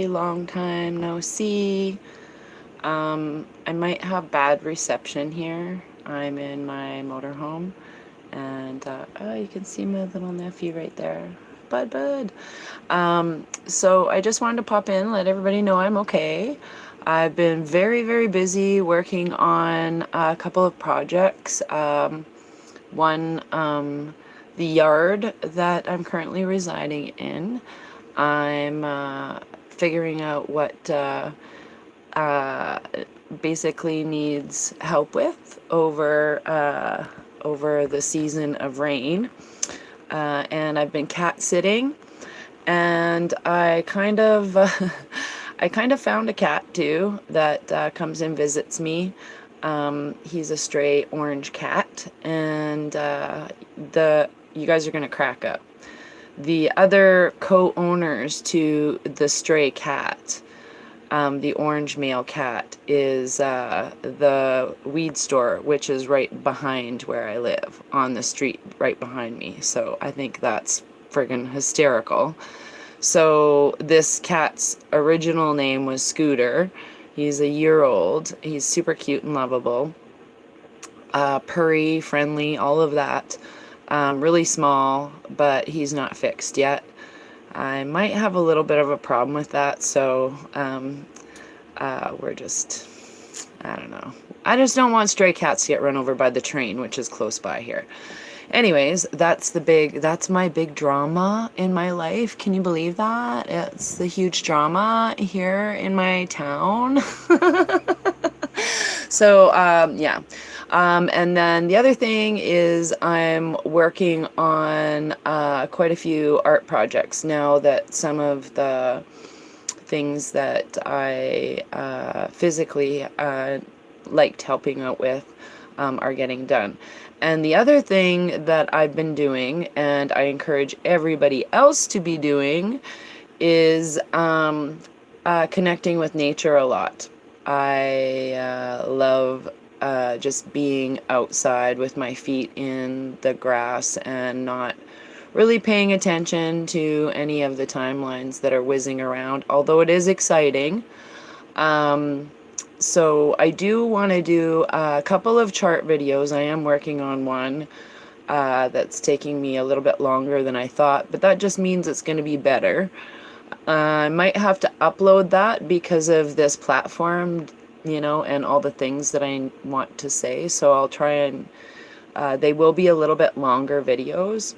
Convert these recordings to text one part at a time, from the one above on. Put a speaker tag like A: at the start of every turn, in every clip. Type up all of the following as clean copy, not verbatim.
A: long time no see. I might have bad reception here. I'm in my motorhome, and oh, you can see my little nephew right there. Bud. So I just wanted to pop in, let everybody know I'm okay. I've been very busy working on a couple of projects. One, the yard that I'm currently residing in. I'm figuring out what basically needs help with over the season of rain. And I've been cat sitting, and I kind of I kind of found a cat too that comes and visits me. He's a stray orange cat, and you guys are gonna crack up. The other co-owners to the stray cat, the orange male cat, is the weed store, which is right behind where I live, on the street right behind me. So I think that's friggin' hysterical. So this cat's original name was Scooter. He's a year old. He's super cute and lovable. Purry, friendly, all of that. Really small, but he's not fixed yet. I might have a little bit of a problem with that, so we're just, I don't know. I just don't want stray cats to get run over by the train, which is close by here. Anyways, that's my big drama in my life. Can you believe that? It's the huge drama here in my town. So, yeah. And then the other thing is I'm working on quite a few art projects now that some of the things that I physically liked helping out with are getting done. And the other thing that I've been doing, and I encourage everybody else to be doing, is connecting with nature a lot. I love just being outside with my feet in the grass and not really paying attention to any of the timelines that are whizzing around, although it is exciting. So I do want to do a couple of chart videos. I am working on one that's taking me a little bit longer than I thought, but that just means it's going to be better. I might have to upload that because of this platform, you know, and all the things that I want to say. So I'll try and they will be a little bit longer videos,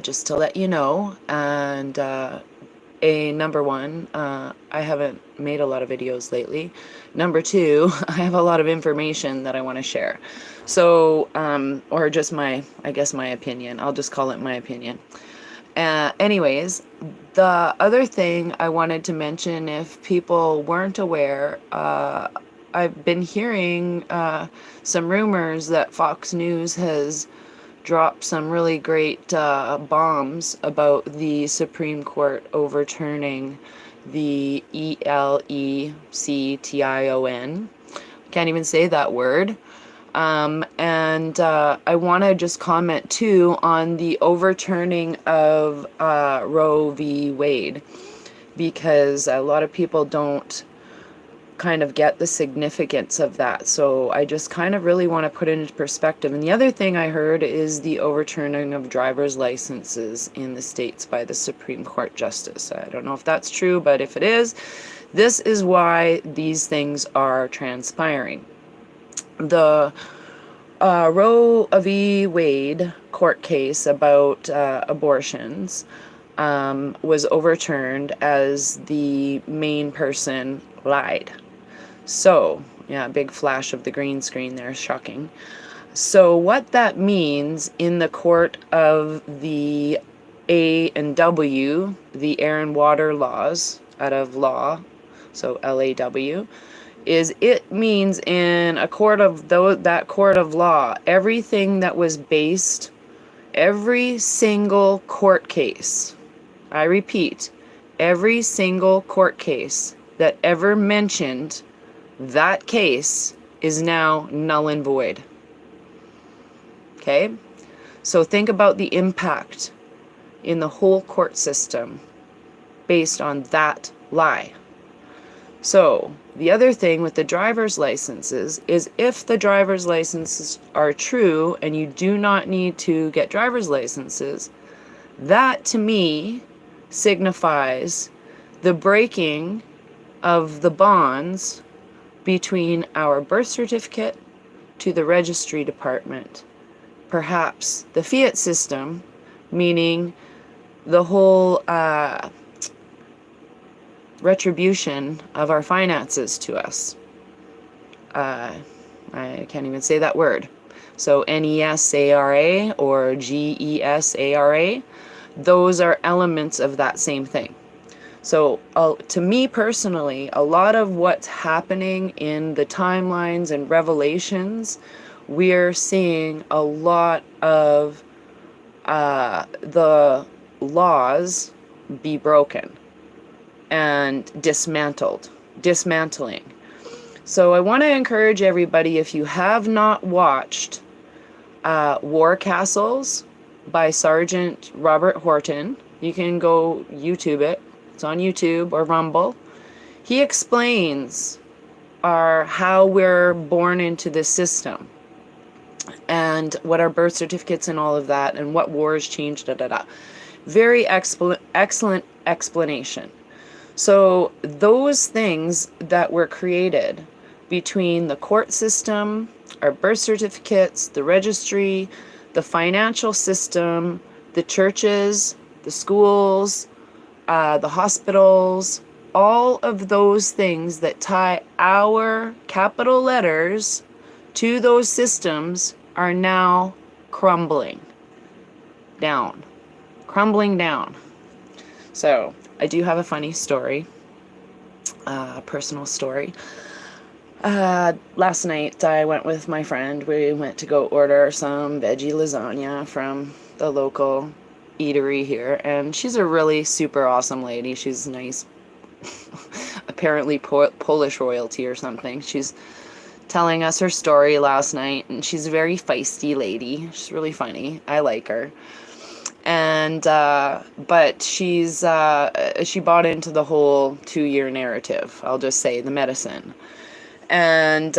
A: just to let you know. And number one, I haven't made a lot of videos lately. Number two, I have a lot of information that I want to share. So, or just I guess my opinion. I'll just call it my opinion. Anyways, the other thing I wanted to mention, if people weren't aware, I've been hearing some rumors that Fox News has dropped some really great bombs about the Supreme Court overturning the ELECTION. Can't even say that word. And I want to just comment too on the overturning of Roe v. Wade, because a lot of people don't kind of get the significance of that. So I just kind of really want to put it into perspective. And the other thing I heard is the overturning of driver's licenses in the States by the Supreme Court Justice. I don't know if that's true, but if it is, this is why these things are transpiring. The Roe v. Wade court case about abortions was overturned as the main person lied. So, yeah, big flash of the green screen there, shocking. So what that means in the court of the A&W, the air and water laws out of law, so LAW, is it means in a court of that court of law, everything that was based, every single court case, I repeat, every single court case that ever mentioned that case is now null and void. Okay? So think about the impact in the whole court system based on that lie. So the other thing with the driver's licenses is if the driver's licenses are true and you do not need to get driver's licenses, that to me signifies the breaking of the bonds between our birth certificate to the registry department. Perhaps the fiat system, meaning the whole retribution of our finances to us. I can't even say that word. So NESARA or GESARA, those are elements of that same thing. So to me personally, a lot of what's happening in the timelines and revelations, we're seeing a lot of the laws be broken and dismantling. So I want to encourage everybody, if you have not watched War Castles by Sergeant Robert Horton, you can go YouTube it. It's on YouTube or Rumble. He explains how we're born into this system and what our birth certificates and all of that and what wars changed, Very excellent explanation. So those things that were created between the court system, our birth certificates, the registry, the financial system, the churches, the schools, the hospitals, all of those things that tie our capital letters to those systems are now crumbling down. So I do have a funny story, a personal story. Last night I went with my friend. We went to go order some veggie lasagna from the local eatery here, and she's a really super awesome lady. She's nice, apparently Polish royalty or something. She's telling us her story last night, and she's a very feisty lady. She's really funny. I like her. And but she bought into the whole 2-year narrative. I'll just say the medicine. And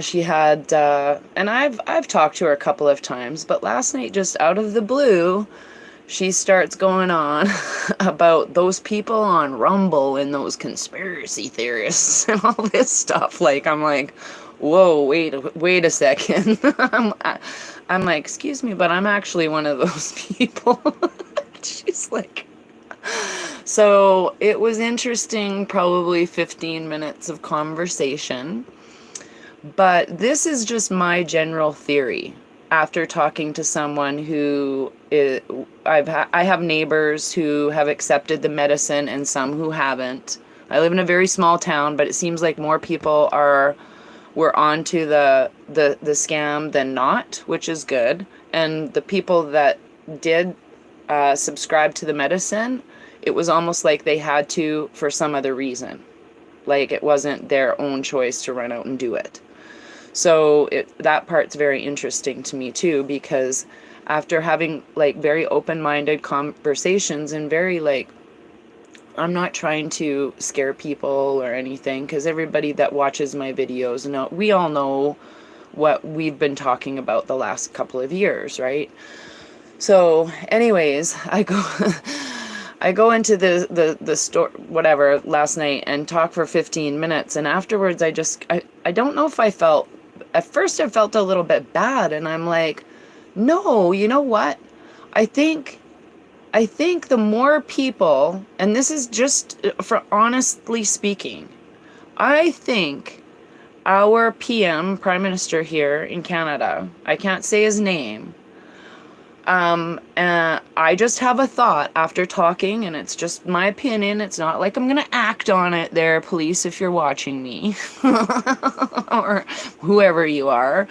A: she had and I've talked to her a couple of times, but last night, just out of the blue, she starts going on about those people on Rumble and those conspiracy theorists and all this stuff. Like, I'm like, whoa, wait a second. I'm like, excuse me, but I'm actually one of those people. She's like, so it was interesting, probably 15 minutes of conversation. But this is just my general theory. After talking to someone who I have neighbors who have accepted the medicine and some who haven't. I live in a very small town, but it seems like more people were onto the scam than not, which is good. And the people that did subscribe to the medicine, it was almost like they had to for some other reason. Like it wasn't their own choice to run out and do it. So that part's very interesting to me too, because after having like very open-minded conversations and very like, I'm not trying to scare people or anything, because everybody that watches my videos we all know what we've been talking about the last couple of years, right? So anyways, I go into the store, whatever, last night and talk for 15 minutes. And afterwards, I don't know if at first I felt a little bit bad. And I'm like, no, you know what? I think the more people, and this is just for honestly speaking, I think our PM, Prime Minister here in Canada, I can't say his name, I just have a thought after talking, and it's just my opinion. It's not like I'm gonna act on it there, police, if you're watching me, or whoever you are.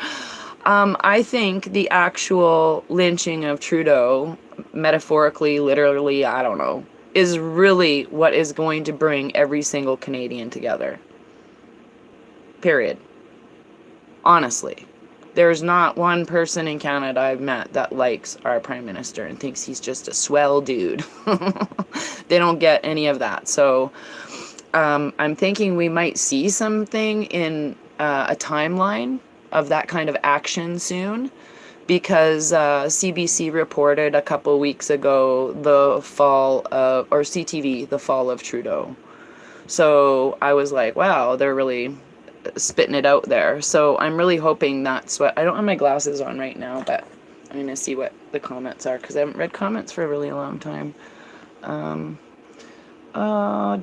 A: I think the actual lynching of Trudeau, metaphorically, literally, I don't know, is really what is going to bring every single Canadian together. Period. Honestly. There's not one person in Canada I've met that likes our Prime Minister and thinks he's just a swell dude. they don't get any of that. So I'm thinking we might see something in a timeline of that kind of action soon, because CBC reported a couple weeks ago the fall of, or CTV, the fall of Trudeau. So I was like, wow, they're really spitting it out there. So I'm really hoping that's what, I don't have my glasses on right now, but I'm going to see what the comments are, because I haven't read comments for a really long time. Oh,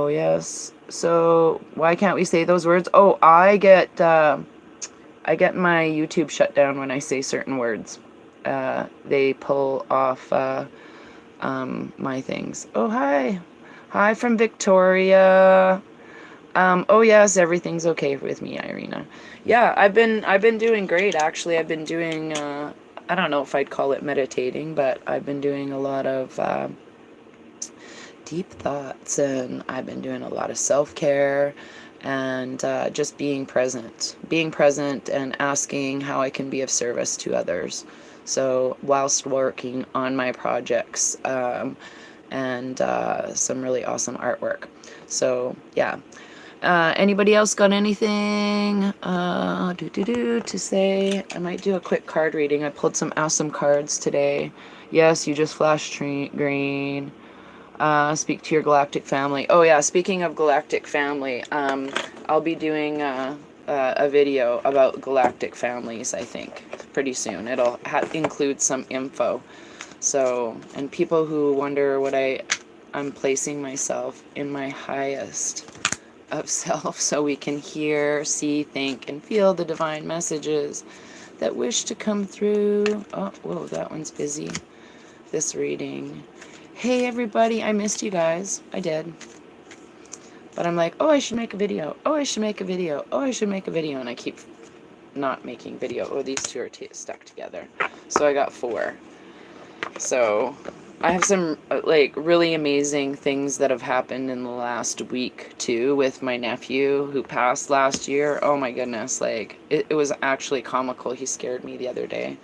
A: yes. So why can't we say those words? Oh, I get my YouTube shut down when I say certain words. They pull off my things. Oh, hi. Hi from Victoria. Oh yes, everything's okay with me, Irina. Yeah, I've been doing great actually. I've been doing I don't know if I'd call it meditating, but I've been doing a lot of deep thoughts, and I've been doing a lot of self-care, and just being present and asking how I can be of service to others. So whilst working on my projects, and some really awesome artwork. So yeah. Anybody else got anything to say? I might do a quick card reading. I pulled some awesome cards today. Yes, you just flashed green. Speak to your galactic family. Oh yeah, speaking of galactic family, I'll be doing a video about galactic families, I think, pretty soon. It'll include some info. So, and people who wonder what I'm placing myself in my highest of self, so we can hear, see, think, and feel the divine messages that wish to come through. Oh, whoa, that one's busy. This reading. Hey everybody, I missed you guys. I did. But I'm like, oh, I should make a video. Oh, I should make a video. Oh, I should make a video. And I keep not making video. Oh, these two are stuck together. So I got 4. So I have some like really amazing things that have happened in the last week too, with my nephew who passed last year. Oh my goodness, like it was actually comical. He scared me the other day.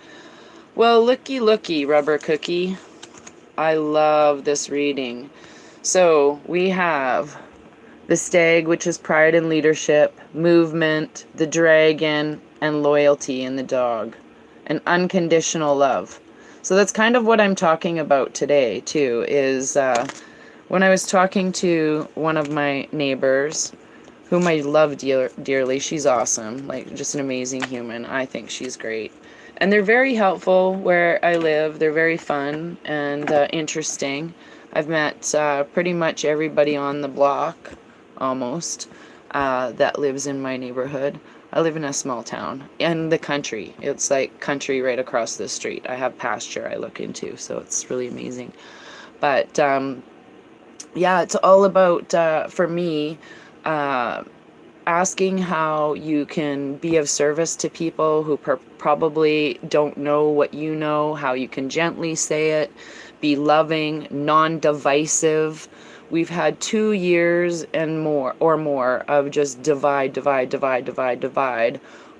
A: Well, looky, rubber cookie. I love this reading. So we have the stag, which is pride and leadership, movement, the dragon, and loyalty in the dog, and unconditional love. So that's kind of what I'm talking about today, too, is when I was talking to one of my neighbors, whom I love dearly. She's awesome, like just an amazing human. I think she's great. And they're very helpful where I live. They're very fun and interesting. I've met pretty much everybody on the block, almost, that lives in my neighborhood. I live in a small town, in the country. It's like country right across the street. I have pasture I look into, so it's really amazing. But yeah, it's all about, for me, asking how you can be of service to people who probably don't know what you know, how you can gently say it, be loving, non-divisive. We've had 2 years and more of just divide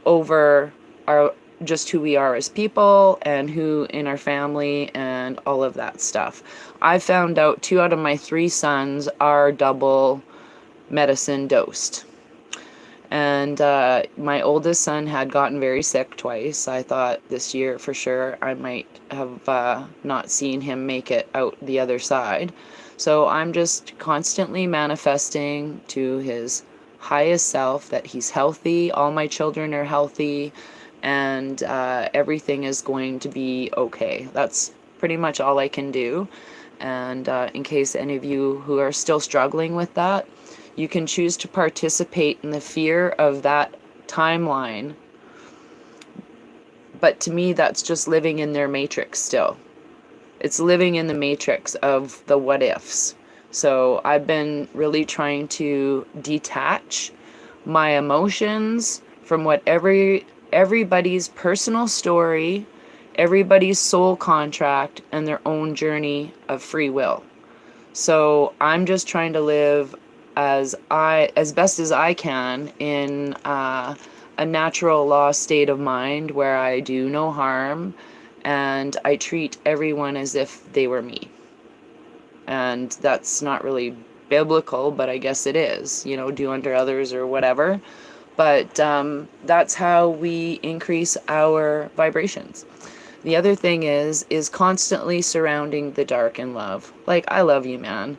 A: over our just who we are as people and who in our family and all of that stuff. I found out 2 out of my 3 sons are double medicine dosed. And my oldest son had gotten very sick twice. I thought this year for sure I might have not seen him make it out the other side. So I'm just constantly manifesting to his highest self that he's healthy, all my children are healthy, and everything is going to be okay. That's pretty much all I can do. And in case any of you who are still struggling with that, you can choose to participate in the fear of that timeline. But to me, that's just living in their matrix still. It's living in the matrix of the what ifs. So I've been really trying to detach my emotions from what everybody's personal story, everybody's soul contract, and their own journey of free will. So I'm just trying to live as best as I can in a natural law state of mind where I do no harm and I treat everyone as if they were me. And that's not really biblical, but I guess it is, you know, do unto others or whatever. But that's how we increase our vibrations. The other thing is constantly surrounding the dark in love. Like, I love you, man.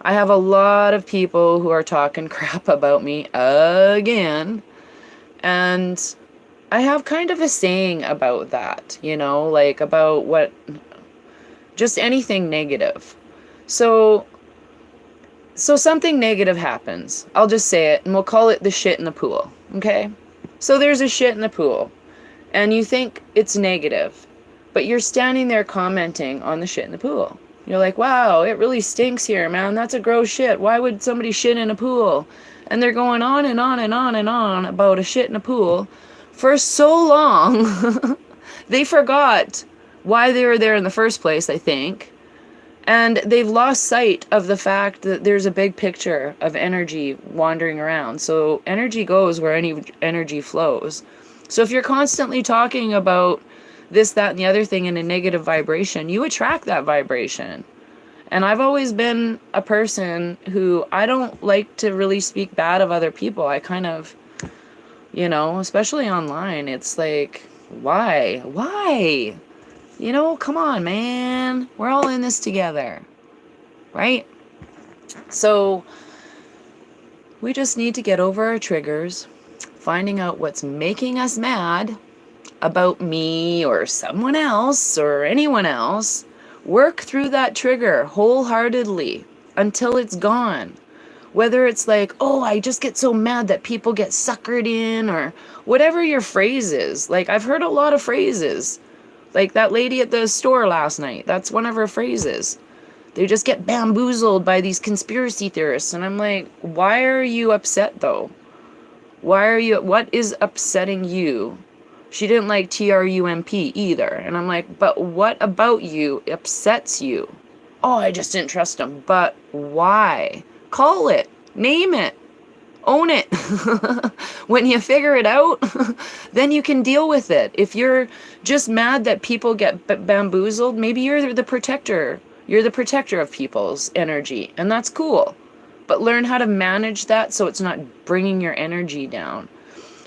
A: I have a lot of people who are talking crap about me again. And I have kind of a saying about that, you know, like about what, just anything negative. So something negative happens. I'll just say it and we'll call it the shit in the pool, okay? So there's a shit in the pool and you think it's negative, but you're standing there commenting on the shit in the pool. You're like, wow, it really stinks here, man. That's a gross shit. Why would somebody shit in a pool? And they're going on and on and on and on about a shit in a pool for so long. They forgot why they were there in the first place, I think. And they've lost sight of the fact that there's a big picture of energy wandering around. So energy goes where any energy flows. So if you're constantly talking about this, that, and the other thing in a negative vibration, you attract that vibration. And I've always been a person who, I don't like to really speak bad of other people. I kind of, you know, especially online, it's like, why? You know, come on, man. We're all in this together, right? So we just need to get over our triggers, finding out what's making us mad about me or someone else or anyone else. Work through that trigger wholeheartedly until it's gone. Whether it's like, oh, I just get so mad that people get suckered in, or whatever your phrase is. Like, I've heard a lot of phrases. Like that lady at the store last night. That's one of her phrases. They just get bamboozled by these conspiracy theorists. And I'm like, why are you upset though? What is upsetting you? She didn't like TRUMP either. And I'm like, but what about you upsets you? Oh, I just didn't trust him. But why? Call it. Name it. Own it. When you figure it out, then you can deal with it. If you're just mad that people get bamboozled, maybe you're the protector. You're the protector of people's energy, and that's cool. But learn how to manage that so it's not bringing your energy down.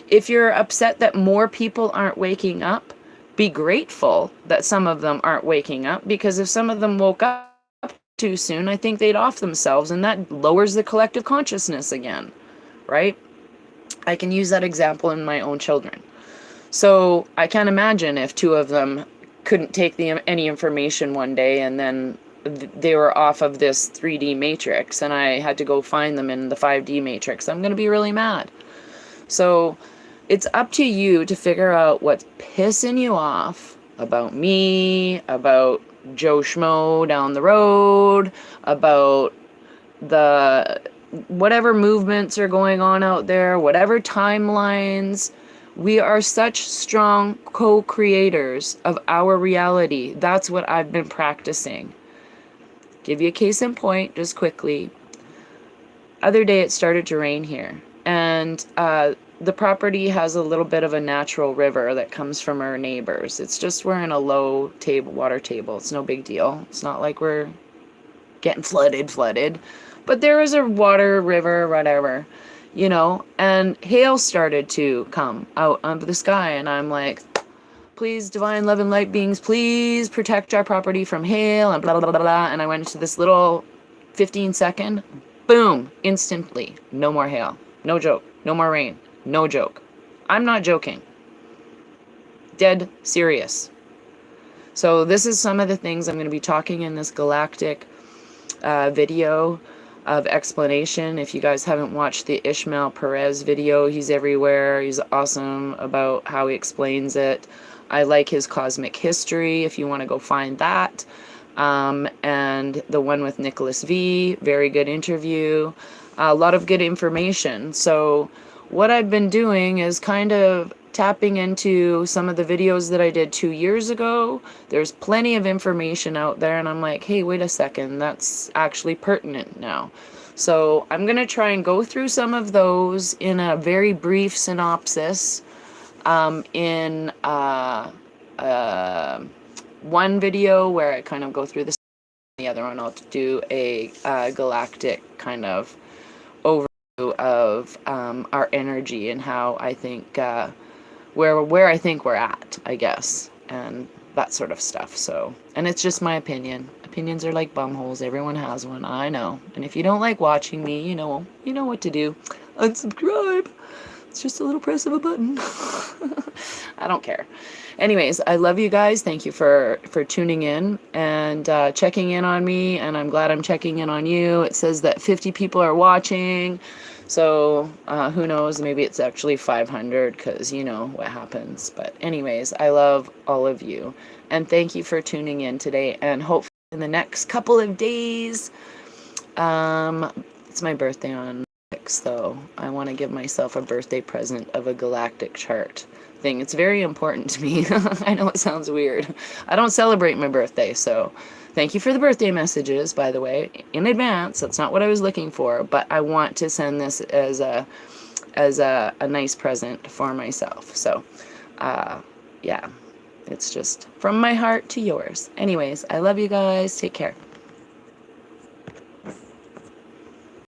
A: If you're upset that more people aren't waking up, be grateful that some of them aren't waking up, because if some of them woke up too soon, I think they'd off themselves, and that lowers the collective consciousness again, right? I can use that example in my own children. So I can't imagine if two of them couldn't take any information one day and then they were off of this 3D matrix and I had to go find them in the 5D matrix. I'm going to be really mad. So it's up to you to figure out what's pissing you off about me, about Joe Schmo down the road, about the whatever movements are going on out there, whatever timelines. We are such strong co-creators of our reality. That's what I've been practicing. Give you a case in point, just quickly. Other day it started to rain here, and the property has a little bit of a natural river that comes from our neighbors. It's just we're in a low water table. It's no big deal. It's not like we're getting flooded. But there is a water, river, whatever, you know, and hail started to come out of the sky. And I'm like, please, divine love and light beings, please protect our property from hail and blah, blah, blah, blah. And I went into this little 15-second, boom, instantly, no more hail. No joke. No more rain. No joke. I'm not joking. Dead serious. So this is some of the things I'm going to be talking in this galactic video of explanation. If you guys haven't watched the Ishmael Perez video, he's everywhere. He's awesome about how he explains it. I like his cosmic history if you want to go find that. And the one with Nicholas V, very good interview. A lot of good information. So what I've been doing is kind of tapping into some of the videos that I did 2 years ago. There's plenty of information out there, and I'm like, hey, wait a second, that's actually pertinent now. So I'm going to try and go through some of those in a very brief synopsis in one video where I kind of go through the the other one, I'll do a galactic kind of overview of our energy and how I think where I think we're at, I guess, and that sort of stuff. So, and it's just my opinion. Opinions are like bumholes. Everyone has one. I know. And if you don't like watching me, you know what to do. Unsubscribe. It's just a little press of a button. I don't care. Anyways, I love you guys. Thank you for tuning in and checking in on me. And I'm glad I'm checking in on you. It says that 50 people are watching. So who knows? Maybe it's actually 500 because you know what happens. But anyways, I love all of you. And thank you for tuning in today. And hopefully in the next couple of days, it's my birthday on though. I want to give myself a birthday present of a galactic chart thing. It's very important to me. I know it sounds weird. I don't celebrate my birthday, so thank you for the birthday messages, by the way, in advance. That's not what I was looking for, but I want to send this as a nice present for myself. So, yeah, it's just from my heart to yours. Anyways, I love you guys. Take care.